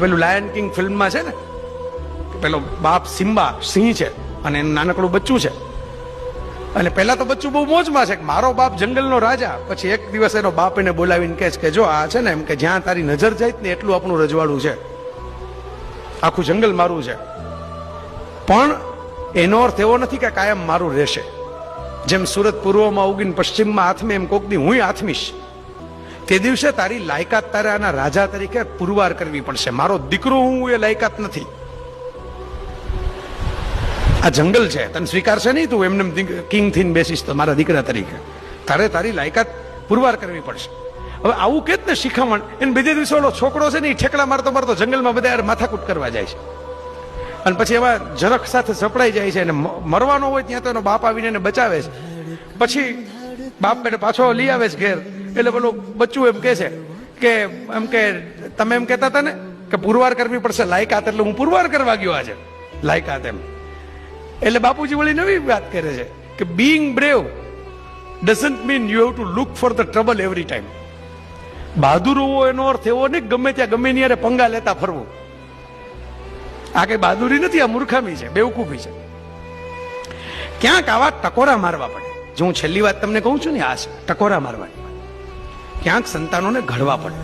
પેલું lion king ફિલ્મમાં છે ને, પેલો બાપ સિમ્બા સિંહ છે અને એનું નાનકડું બચ્ચું છે. અને પહેલા તો બચ્ચું બહુ મોજમાં છે કે મારો બાપ જંગલનો રાજા. પછી એક દિવસ એનો બાપ એને બોલાવીને કહે છે કે જો આ છે ને, એમ કે જ્યાં તારી નજર જાય ને એટલું આપણું રજવાડું છે, આખું જંગલ મારું છે, પણ એનો અર્થ એવો નથી કે કાયમ મારું રહેશે. જેમ સુરત પૂર્વમાં ઉગીને પશ્ચિમમાં આથમે, એમ કોક દી હું આથમીશ. તે દિવસે તારી લાયકાત તારે આના રાજા તરીકે પુરવાર કરવી પડશે. મારો દીકરો હું એ લાયકાત નથી. આ જંગલ છે, તને સ્વીકારશે નહીં, તું એમને કિંગ થઈને બેસીશ તો મારા દીકરા તરીકે તારે તારી લાયકાત પુરવાર કરવી પડશે. હવે આવું કે ને શિખામણ, એને બીજે દિવસે ઓલો છોકરો છે ને એ ઠેકડા મારતો મારતો જંગલમાં બધા માથાકૂટ કરવા જાય છે. અને પછી એમાં ઝરખ સાથે સપડાઈ જાય છે અને મરવાનો હોય ત્યાં તો એનો બાપ આવીને એને બચાવે છે. પછી બાપ બેટે પાછો લઈ આવે છે ઘેર. એટલે પેલું બચ્ચું એમ કે છે કે એમ કે તમે એમ કહેતા હતા ને કે પુરવાર કરવી પડશે લાયકાત, એટલે હું પુરવાર કરવા ગયો આજે લાયકાત એમ. એટલે બાપુજી વળી નવી વાત કરે છે કે being brave doesn't mean you have to look for the trouble every time. બહાદુર હોવો એનો અર્થ એવો નહીં ગમે ત્યાં ગમે ત્યારે પંગા લેતા ફરવું. આ કઈ બહાદુરી નથી, આ મૂર્ખામી છે, બેવકૂફી છે. ક્યાંક આવા ટકોરા મારવા પડે. જો હું છેલ્લી વાત તમને કહું છું ને, આ છે ટકોરા મારવાની. ક્યાંક સંતાનોને ઘડવા પડે.